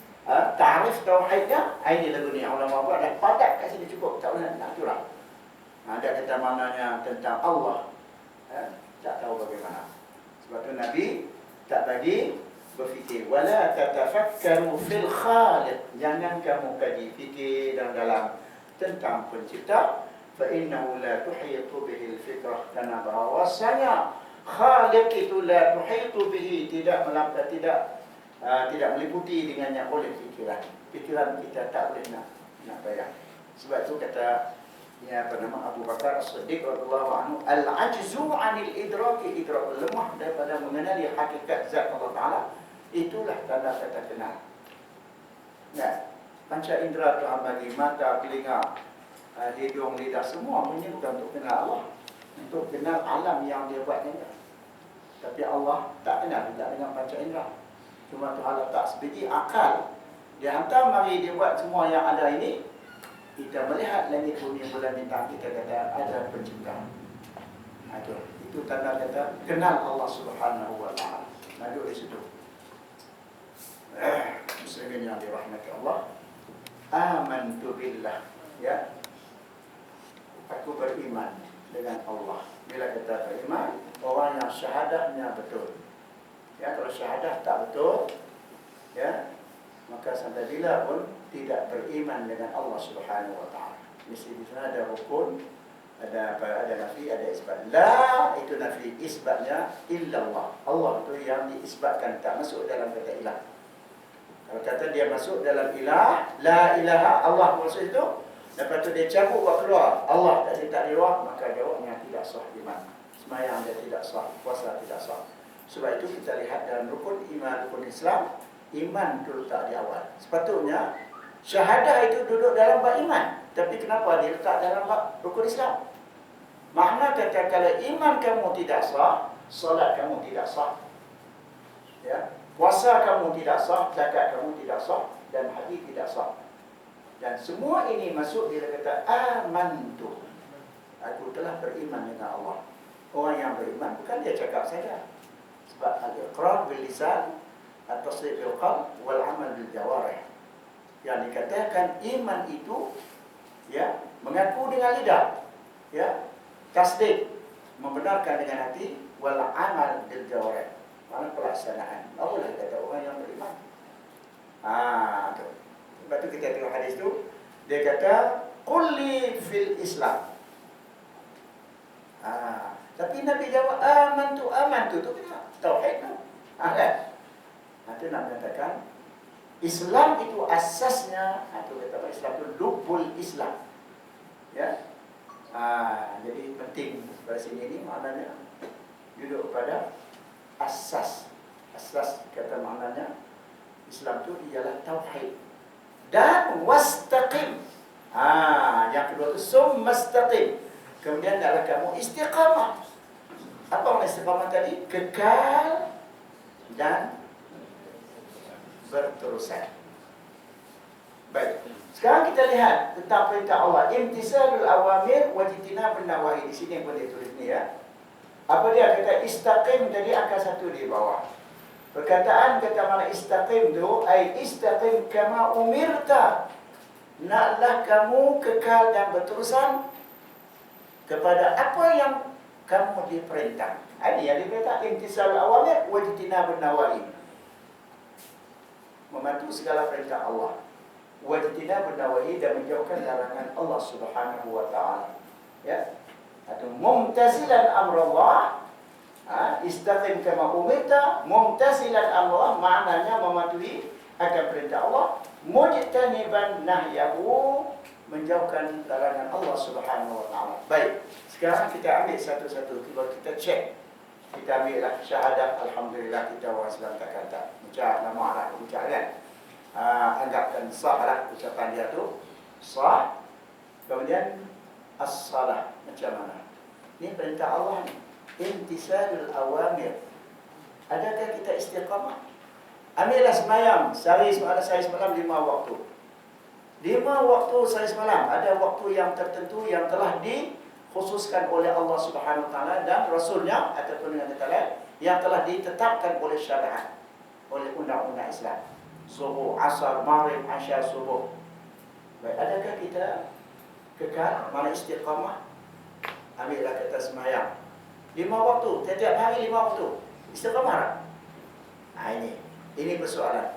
S1: ta'rif tauhidnya, ini lagu ni ulama buat dah padat kat sini cukup, tak boleh nak curang. Ada kata maknanya tentang Allah, tak tahu bagaimana. Sebab tu Nabi tak bagi berfikir. Wala tatafakkaru fil khaliq, jangan kamu kaji fikir dalam tentang pencipta. Fa innahu la tuhitu bihi al-fikrah, karena bahawasanya khaliq itu la tuhitu bihi, tidak meliputi dengannya oleh fikiran. Fikiran kita tak boleh nak bayang. Sebab itu kata Abu Bakar As-Siddiq radhiyallahu anhu, al-ajzu 'anil idraki idrak, lemah daripada mengenali hakikat zat Allah Taala, itulah tanda kata kenal. Nah, panca indera Tuhan bagi, mata, telinga, hidung, lidah, semua ini bukan untuk kenal Allah, untuk kenal alam yang dia buatnya. Tapi Allah tak kenal juga dengan panca indera. Cuma Tuhan letak sebiji akal, dia hantar mari dia buat semua yang ada ini. Kita melihat langit, bumi, bulan, bintang, kita kata ada pencipta. Itu tanda kata kenal Allah Subhanahu wa Ta'ala. Maju di situ. Muslimin yang dirahmati Allah, amantu billah, ya, aku beriman dengan Allah. Bila kita beriman, orang yang syahadahnya betul, ya, kalau syahadah tak betul, ya, maka sampai bila pun tidak beriman dengan Allah Subhanahu wa Ta'ala. Mesti di sana ada rukun, ada nafi, ada isbat. La itu nafi, isbatnya illallah. Allah itu yang diisbatkan, tak masuk dalam kata ilah. Kalau kata dia masuk dalam ilah, la ilaha, Allah masuk itu, lepas tu dia cabut buat keluar, Allah tak diluar, maka jawabnya tidak sah iman. Semayang dia tidak sah, puasa tidak sah. Sebab itu kita lihat dalam rukun iman, rukun Islam, iman itu letak di awal. Sepatutnya syahadah itu duduk dalam bab iman, tapi kenapa dia letak dalam bab rukun Islam? Makna kata kalau iman kamu tidak sah, solat kamu tidak sah, ya, puasa kamu tidak sah, zakat kamu tidak sah, dan haji tidak sah. Dan semua ini masuk dia kata amantu, aku telah beriman dengan Allah. Orang yang beriman bukan dia cakap saja, sebab al-iqrar bil lisan, at-tasdiq bil qalb, wal amal bil jawarih. Yang dikatakan iman itu, ya, mengaku dengan lidah, ya, tasdik, membenarkan dengan hati, wal amal bil jawarih, mana pelaksanaan. Barulah kata orang yang beriman. Tu. Sebab tu kita tengok hadis tu, dia kata qulli fil Islam. Tapi Nabi jawab amantu tu kena tauhid tu. Kan? Itu nak mengatakan Islam itu asasnya, itu kata Islam itu lubul Islam. Ya. Jadi penting pada sini ni maknanya duduk pada asas. Asas kata maknanya Islam itu ialah tauhid dan wastaqim. Yang kedua itu summastaqim. Kemudian adalah kamu istiqamah. Apa makna istiqamah tadi? Kekal dan berterusan. Baik. Sekarang kita lihat tentang perintah Allah. Imtisalul awamir wa jitinabun nawahi. Di sini boleh tulis ni ya. Apa dia? Kata istaqim, tadi angka 1 di bawah. Perkataan kata mana istaqim tu, ai istaqim kama umirta. Naklah kamu kekal dan berterusan kepada apa yang kamu diperintah. Ini yang diperintah imtisalul awamir wa jitinabun nawahi. Mematuhi segala perintah Allah. Wajtinabun nawahi, dan menjauhkan larangan Allah Subhanahu wa taala. Ya. Atau mumtasilan amrullah, istaqim kama umirta, mumtasilan amrullah maknanya mematuhi akan perintah Allah, mujtaniban nahyahu, menjauhkan larangan Allah Subhanahu wa taala. Baik. Sekarang kita ambil satu-satu, kita cek. Kita ambillah syahadah, alhamdulillah kita orang Islam tak kata. Ucap nama Allah, ucap kan. Anggapkan sah lah ucapan dia tu, sah. Kemudian as-salah, macam mana? Ini perintah Allah ni, imtisalul awamir. Adakah kita istiqamah? Ambillah semayang, sehari semalam 5 waktu. 5 waktu sehari semalam. Ada waktu yang tertentu yang telah dikhususkan oleh Allah Subhanahu wa taala dan Rasulnya ataupun dengan kata lain yang telah ditetapkan oleh syariat, oleh undang-undang Islam. Subuh, asar, maghrib, isya, subuh. Baik, adakah kita kekal, mana istiqamah? Ambillah kata semayang 5 waktu, tiap-tiap hari 5 waktu. Istiqamah tak? Ini persoalan.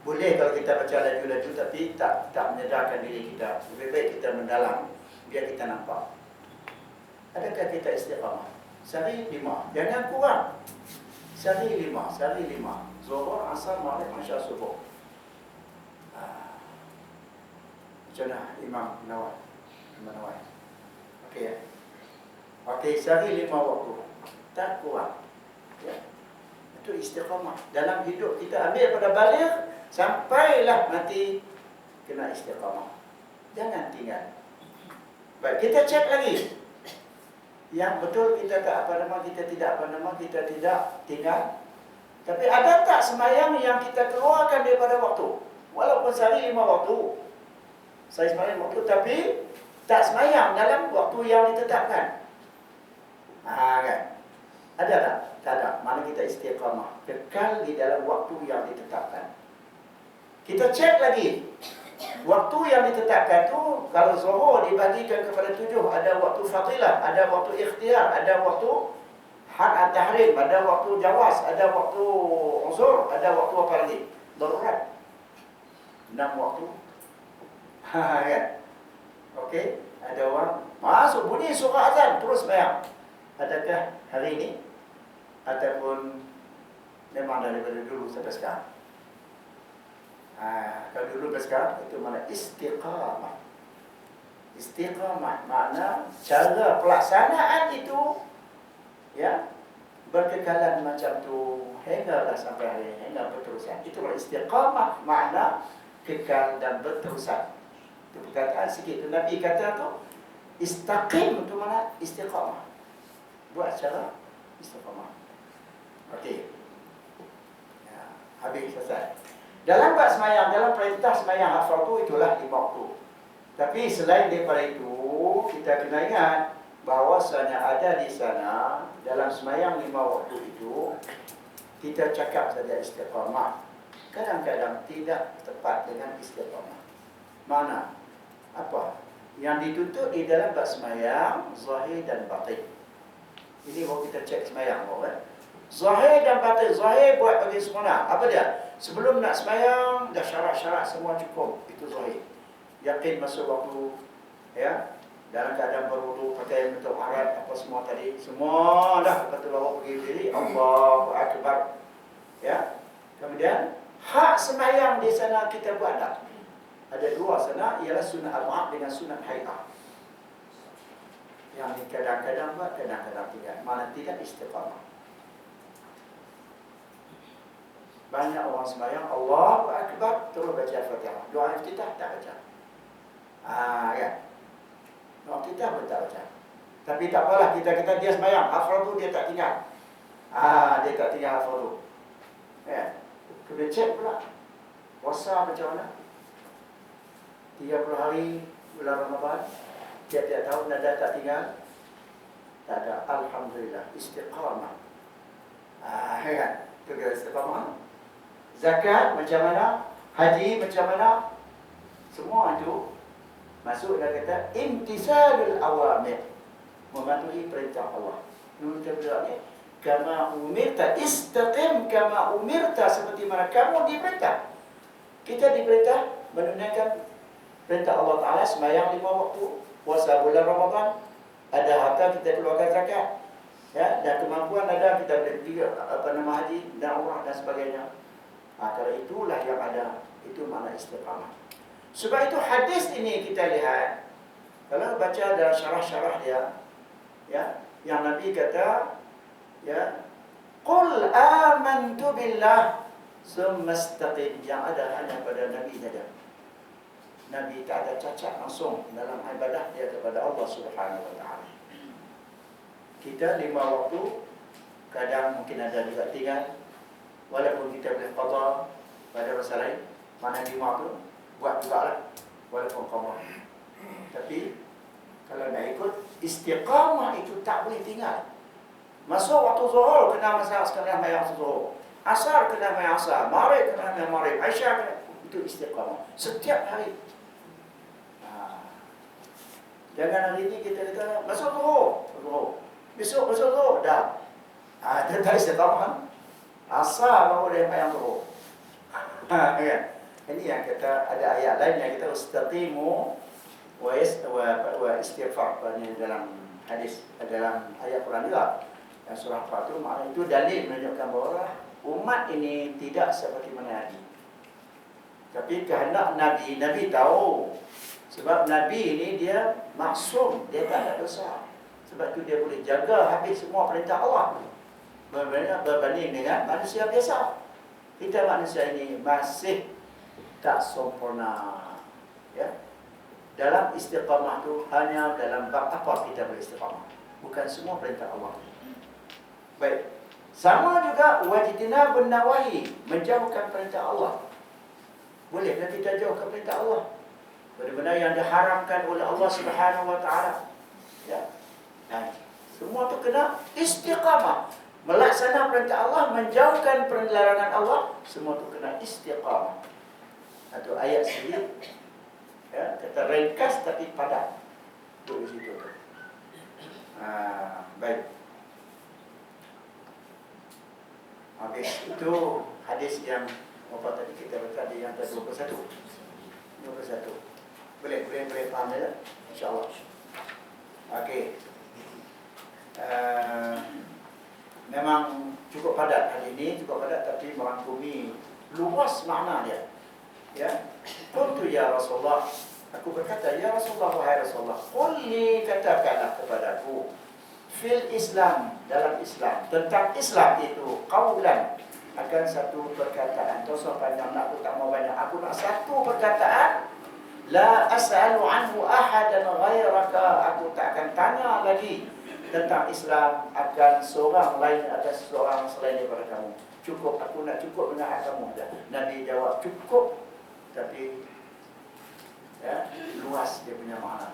S1: Boleh kalau kita baca laju-laju tapi tak menyedarkan diri kita. Lebih baik kita mendalam biar kita nampak. Adakah kita istiqamah? Sehari 5, jangan kurang. Sehari 5, Zuhur, asar, maghrib, isya, subuh. Macam mana Imam Nawawi? Okey ya. Okey, sehari 5 waktu. Tak kurang. Ya. Itu istiqamah. Dalam hidup kita ambil pada balik sampailah mati kena istiqamah. Jangan tinggal. Baik, kita cek lagi. Yang betul kita tak apa nama, kita tidak apa nama, kita tidak tinggal. Tapi ada tak semayang yang kita keluarkan daripada waktu? Walaupun sehari 5 waktu. Saya semayang waktu tapi tak semayang dalam waktu yang ditetapkan. Kan? Ada tak? Tak ada. Mana kita istiqamah, kekal di dalam waktu yang ditetapkan. Kita cek lagi. Waktu yang ditetapkan tu, kalau zuhur dibagikan kepada 7, ada waktu fadilah, ada waktu ikhtiar, ada waktu had tahrim, ada waktu jawaz, ada waktu uzur, ada waktu apa lagi? Darurat. 6 waktu. Kan? Okey, ada orang masuk bunyi surah azan terus sembahyang. Adakah hari ini ataupun memang daripada dulu sampai sekarang? Kalau dulu sampai sekarang itu mana istiqamah. Istiqamah makna cara pelaksanaan itu ya berkekalan macam tu hinggalah sampai hari ini, hingga berterusan. Itu istiqamah makna kekal dan berterusan. Itu perkataan sikit tu Nabi kata tu istaqim tu mana istiqamah. Buat cara istiqamah. Okey. Ya, habis selesai. Dalam bab semayang, dalam perintah semayang hak fardu itulah 5 waktu. Tapi selain daripada itu, kita kena ingat bahawasanya ada di sana dalam semayang 5 waktu itu kita cakap saja istiqamah. Kadang-kadang tidak tepat dengan istiqamah. Mana? Apa? Yang dituntut di dalam bab semayang zahir dan batin. Ini baru kita cek semayang baru zahir dan batin. Zahir buat bagi semua. Apa dia? Sebelum nak semayang dah syarat-syarat semua cukup. Itu zahir. Yakin masuk waktu, ya, dalam keadaan berwudu, pakai bentuk harat, apa semua tadi, semua dah. Lepas tu bawa pergi diri, Allahu Akbar. Ya. Kemudian hak semayang di sana kita buat tak? Ada 2 sana, ialah sunat al-mu'ab dengan sunat hai'ah. Yang kadang-kadang buat, kadang-kadang tidak. Mana tidak istiqamah. Banyak orang semayang Allahu Akbar terus baca Al-Fatihah. Doa iftitah tak baca. Kan? Doa iftitah pun tak baca. Tapi tak apalah, kita kata dia semayang al-fardu dia tak tinggal. Dia tak tinggal al-fardu. Kan? Kena cek pula. Puasa macam mana? 30 hari bulan Ramadan, tiap-tiap tahun ada tak tinggal? Tak ada. Alhamdulillah, istiqamah. Kan? Itu dia istiqamah. Zakat macam mana? Haji macam mana? Semua itu masuk dalam kata imtisalul awamir, mematuhi perintah Allah. Kita bilang ni, kama umirta, istaqim kama umirta, seperti mana kamu diperintah. Kita diperintah menunaikan perintah Allah Ta'ala, sembahyang 5 waktu, puasa bulan Ramadan, ada harta kita keluarkan zakat, ya, dan kemampuan ada kita boleh pergi haji dan umrah dan sebagainya. Kalau itulah yang ada, itu makna istiqamah. Sebab itu hadis ini kita lihat, kalau baca dalam syarah-syarah dia, ya, yang Nabi kata, ya, qul amantu billah summa istaqim, yang ada hanya pada Nabi saja. Nabi tak ada cacat langsung dalam ibadah dia kepada Allah Subhanahu wa taala. Kita 5 waktu, kadang mungkin ada juga tinggal, walaupun kita boleh qada pada masa lain, mana 5 tu buat jugalah walaupun qada. Tapi kalau nak ikut istiqamah itu tak boleh tinggal. Masuk waktu zuhur kena masa sekalian mayang zuhur, asar kena mayang asar, maghrib kena mayang maghrib, isya kena, itu istiqamah setiap hari. Jangan hari ini kita kata masuk zuhur, besok masuk zuhur, dah. Dia tak istiqamah. Asar baru dia mayang zuhur. Kan? Ini yang kata, ada ayat lain yang kita istaqimu wa istighfar dalam hadis, dalam ayat Quran juga. Surah Fatir, makna itu dalil menunjukkan bahawa umat ini tidak seperti mana hari. Tapi kehendak Nabi tahu. Sebab Nabi ini dia maksum, dia tak ada dosa. Sebab itu dia boleh jaga habis semua perintah Allah, berbanding dengan manusia biasa. Kita manusia ini masih tak sempurna, ya. Dalam istiqamah itu hanya dalam bab apa kita boleh istiqamah, bukan semua perintah Allah. Baik. Sama juga wajtinabun nawahi, menjauhkan perintah Allah. Bolehkah kita jauhkan perintah Allah? Benda-benda yang diharamkan oleh Allah Subhanahu wa taala. Ya. Nah, semua tu kena istiqamah. Melaksanakan perintah Allah, menjauhkan larangan Allah, semua tu kena istiqamah. Atau ayat sendiri, ya, kata ringkas tapi padat. Itu di situ tu. Baik. Habis itu hadis yang apa tadi kita baca di yang ke-21. 21. Boleh faham ya? InsyaAllah. Okey. Memang cukup padat hari ini, cukup padat tapi merangkumi luas makna dia. Ya. Qultu ya Rasulullah, aku berkata, ya Rasulullah, wahai Rasulullah, qul li, katakanlah kepadaku, fil Islam, dalam Islam, tentang Islam itu, qaulan, akan satu perkataan. Dosa panjang nak, aku tak mau banyak. Aku nak satu perkataan. La as'alu anhu ahadan ghairaka, aku tak akan tanya lagi tentang Islam akan seorang lain, ada seorang selain daripada kamu. Cukup, aku nak cukup dengan kamu. Nabi jawab cukup, tapi ya, luas dia punya makna.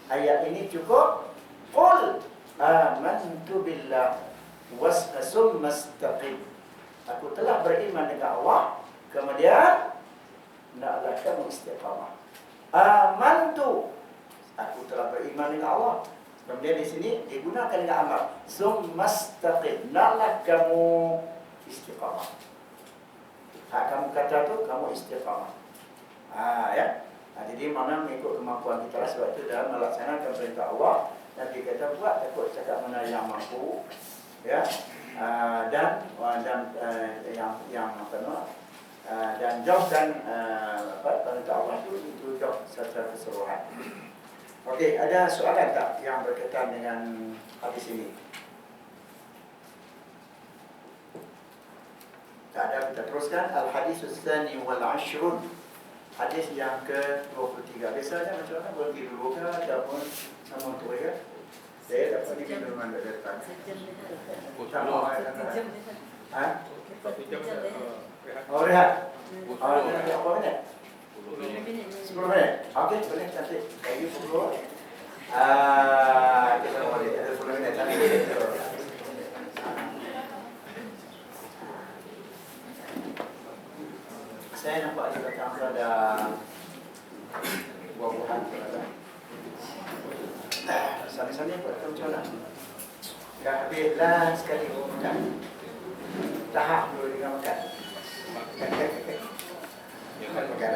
S1: Ayat ini cukup. Qul amantu billah summa istaqim. Aku telah beriman dengan Allah, kemudian hendaklah kamu istiqamah. Amantu, aku telah beriman dengan Allah. Kemudian di sini digunakan dengan amal. Summa istaqim, hendaklah kamu istiqamah. Kamu kata tu, kamu istiqamah. Ya. Jadi mana mengikut kemampuan kita lah. Sebab itu dalam melaksanakan perintah Allah, Nabi kata buat, takut cakap mana yang mampu, ya. Dan yang apa nama, dan jauhkan perintah Allah itu jauh secara keseluruhan. Okey, ada soalan tak yang berkaitan dengan hadis ini? Tak ada, kita teruskan. Al-hadis tsani wal 'ashrun. Hadis yang ke-23. Biasanya macam mana? Berhenti dulu ke ataupun sama tu ya? Saya dapat di minuman dari depan. Tak mau. Oh, rehat. Oh, nak berapa minit?
S2: 10 minit.
S1: 10 minit? Okey, boleh, cantik. Thank you, Pukul. Kita boleh ada 10 minit. Cantik. Saya nampak di belakang tu ada buah-buahan. Sana-sana buat macam mana? Dah habislah sekali makan. Tahap dulu dengan makan. Makan. Makan. Makan.